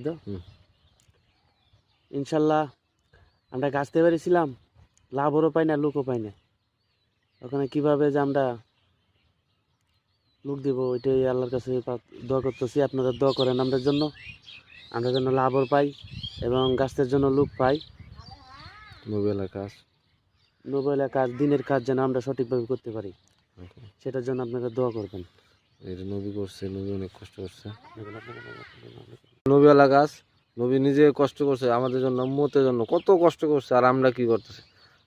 তো ইনশাল্লাহ আমরা গাছতে পেরেছিলাম, লাভও পাই না, লোকও পাই না। ওখানে কিভাবে যে আমরা লোক দিব, ওইটাই আল্লাহর কাছে দোয়া করতেছি। আপনারা দোয়া করেন আমাদের জন্য, আমরা যেন লাভও পাই এবং গাছের জন্য লোক পাই। নোবেলা কাজ, দিনের কাজ যেন আমরা সঠিকভাবে করতে পারি, সেটার জন্য আপনারা দোয়া করবেন। নবী করছে, নবী অনেক কষ্ট করছে। নবীওয়ালা গাছ, নবী নিজে কষ্ট করছে আমাদের জন্য, উম্মতের জন্য কত কষ্ট করছে। আর আমরা কি করতেছি?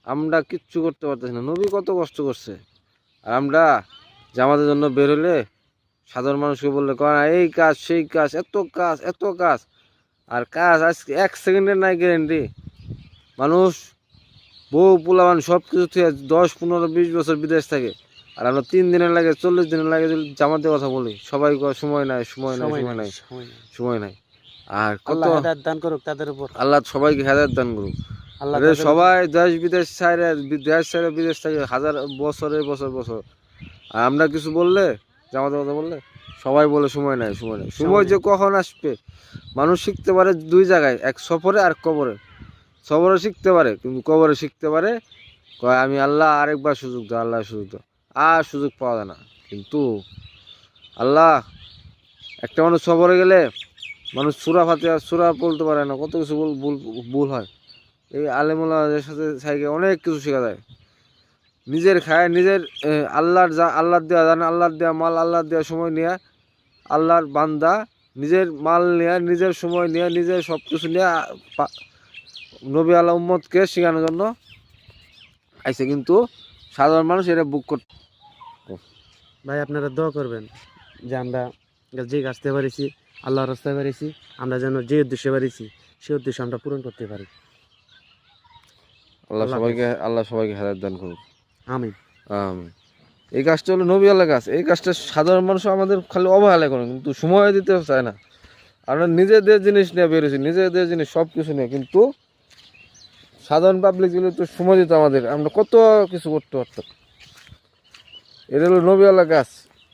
আমরা কিচ্ছু করতে পারতেছি না। নবী কত কষ্ট করছে, আর আমরা যে আমাদের জন্য বের হলে সাধারণ মানুষকে বললে কয় এই কাজ সেই কাজ, এত কাজ এত কাজ। আর কাজ আজকে 1 সেকেন্ডের নাই গ্যারেন্টি। মানুষ বউ পোলাবান সব কিছু থেকে 10, 15, 20 বছর বিদেশ থাকে, আর আমরা 3 দিনের লাগে 40 দিনের লাগে জামাতে কথা বলি, সবাই সময় নাই সময় নাই সময় নাই সময় নাই। আর কত হেদায়েত দান করুক তাদের উপর, আল্লাহ সবাইকে হেদায়েত দান করুক। সবাই দেশ বিদেশ ছাইরে, দেশ ছাইরে বিদেশ থাকে হাজার বছরের বছর বছর। আর আমরা কিছু বললে, জামাতে কথা বললে সবাই বলে সময় নাই সময় নাই। সময় যে কখন আসবে মানুষ শিখতে পারে 2 জায়গায়, এক সফরে আর কবরে। সফরে শিখতে পারে, কিন্তু কবরে শিখতে পারে কয় আমি আল্লাহ আরেকবার সুযোগ দাও, আল্লাহ সুযোগ দাও। আর সুযোগ পাওয়া যায় না। কিন্তু আল্লাহ একটা মানুষ সফরে গেলে মানুষ সূরা ফাতিহা সূরা বলতে পারে না, কত কিছু ভুল হয়। এই আলেমুল্লাহদের সাথে সাইকে অনেক কিছু শেখা যায়। নিজের খায়, নিজের আল্লাহর দেওয়া জানে, আল্লাহর দেওয়া মাল, আল্লাহর দেওয়া সময় নিয়ে, আল্লাহর বান্দা নিজের মাল নিয়ে, নিজের সময় নিয়ে, নিজের সব কিছু নিয়ে নবী আল্লাহ উম্মতকে শেখানোর জন্য আইসে। কিন্তু সাধারণ মানুষ এটা বুক করতে। ভাই আপনারা দোয়া করবেন যে আমরা যে গাছতে পারিছি, আল্লাহর রাস্তায় পারিছি, আমরা যেন যে উদ্দেশ্যে পারিছি সেই উদ্দেশ্য আমরা পূরণ করতে পারি। আল্লাহ সবাইকে হেদায়েত দান করুক, আমিন আমিন। এই গাছটা হলো নবী আল্লাহ গাছ। এই গাছটা সাধারণ মানুষ আমাদের খালি অবহেলা করে, কিন্তু সময় দিতে চায় না। আমরা নিজেদের জিনিস নিয়ে বেরোছি, নিজেদের জিনিস সব কিছু নিয়ে, কিন্তু সাধারণ পাবলিক গুলো তো সময় দিত আমাদের, আমরা কত কিছু করতে পারতাম। এটা হলো নবী আল্লাহ গাছ।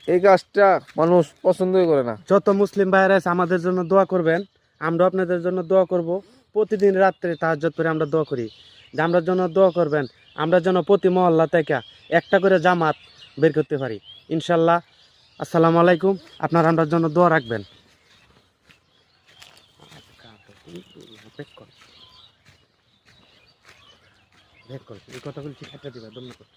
এই গাছটা মানুষ পছন্দই করে না। যত মুসলিম ভাইরা আছে আমাদের জন্য দোয়া করবেন, আমরা আপনাদের জন্য দোয়া করব। প্রতিদিন রাত্রে তাহাজ্জুদ করে আমরা দোয়া করি যে আমরা জন্য দোয়া করবেন, আমরা যেন প্রতি মহল্লা থেকে একটা করে জামাত বের করতে পারি ইনশাল্লাহ। আসসালামু আলাইকুম, আপনারা আমরা জন্য দোয়া রাখবেন। এই কথা বলছি, একটা দিবা ধন্যবাদ।